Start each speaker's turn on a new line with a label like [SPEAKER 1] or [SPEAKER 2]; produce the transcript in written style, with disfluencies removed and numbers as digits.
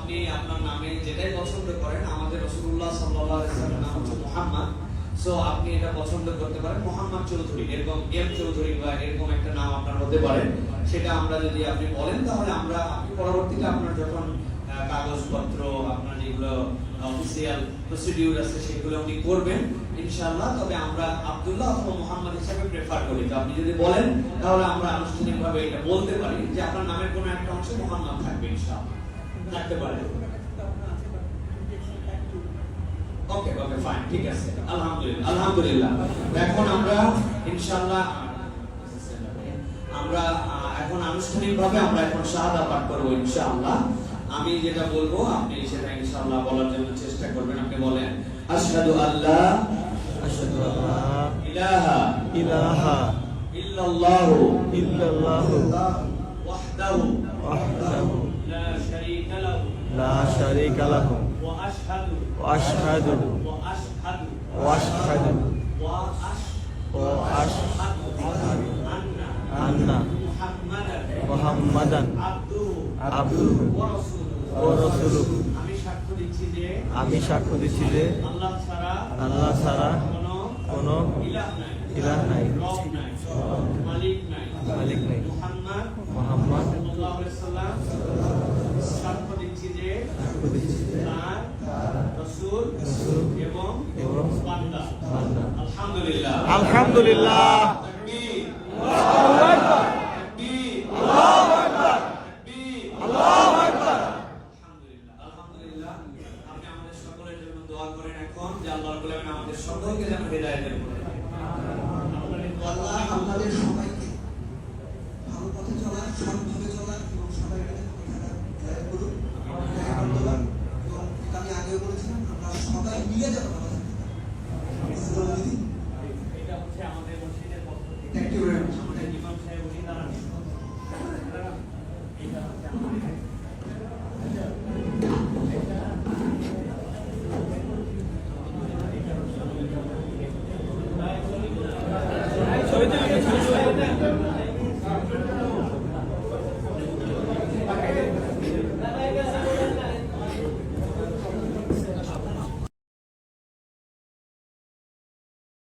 [SPEAKER 1] আপনি আপনার নামে যেটাই পছন্দ করেন, আমাদের রাসূলুল্লাহ সাল্লাল্লাহু আলাইহি ওয়াসাল্লামের নাম হচ্ছে মুহাম্মদ, সো আপনি এটা পছন্দ করতে পারেন মোহাম্মদ চৌধুরী, এরকম এম চৌধুরী বা এরকম একটা নাম আপনার হতে পারে। সেটা আমরা যদি আপনি বলেন তাহলে আমরা আপনি পরবর্তীতে আপনার যখন কাগজপত্র আপনার যেগুলো অফিসিয়াল প্রসিডিউর আছে সেগুলো আপনি করবেন ইনশাআল্লাহ। তবে আমরা আব্দুল্লাহ অথবা মুহাম্মদ হিসেবে প্রেফার করি। তো আপনি যদি বলেন তাহলে আমরা আনুষ্ঠানিকভাবে এটা বলতে পারি যে আপনার নামের কোনো একটা অংশে মুহাম্মদ থাকবে ইনশাআল্লাহ, থাকতে পারে। ওকে ওকে ফাইন, ঠিক আছে, আলহামদুলিল্লাহ আলহামদুলিল্লাহ। এখন আমরা ইনশাআল্লাহ আমরা এখন আনুষ্ঠানিকভাবে আমরা এখন শাহাদা পাঠ করব ইনশাআল্লাহ। আমি যেটা বলবো আপনি সেটা ইনশাআল্লাহ বলার জন্য চেষ্টা করবেন। আপনি বলেন আশহাদু আল্লা ইলাহা ইল্লাল্লাহু ওয়াহদাহু লা শারীকা লাহু ওয়া আশহাদু আন্না মুহাম্মাদান আবদুহু ওয়া রাসূলুহু। আমি সাক্ষ্য দিচ্ছি যে আল্লাহ ছাড়া কোনো ইলাহ নাই, মালিক নাই। মুহাম্মদ সাল্লাল্লাহু আলাইহি ওয়াসাল্লাম সাক্ষ্য দিচ্ছি যে তার রাসূল এবং বান্দা। আলহামদুলিল্লাহ আলহামদুলিল্লাহ। তাকবীর, আল্লাহু আকবার, তাকবীর, আল্লাহু আকবার, তাকবীর, আল্লাহু আকবার। আলহামদুলিল্লাহ আলহামদুলিল্লাহ। আপনি আমাদের সকলের জন্য দোয়া করেন এখন যে আল্লাহ রাব্বুল আলামিন আমাদের সকলকে যেন হেদায়েত দেন।
[SPEAKER 2] আল্লাহ আপনাদের সবাইকে ভালো পথে চলার, সৎভাবে চলার এবং সবাই এটাকে থাকার হেদায়েত করুন।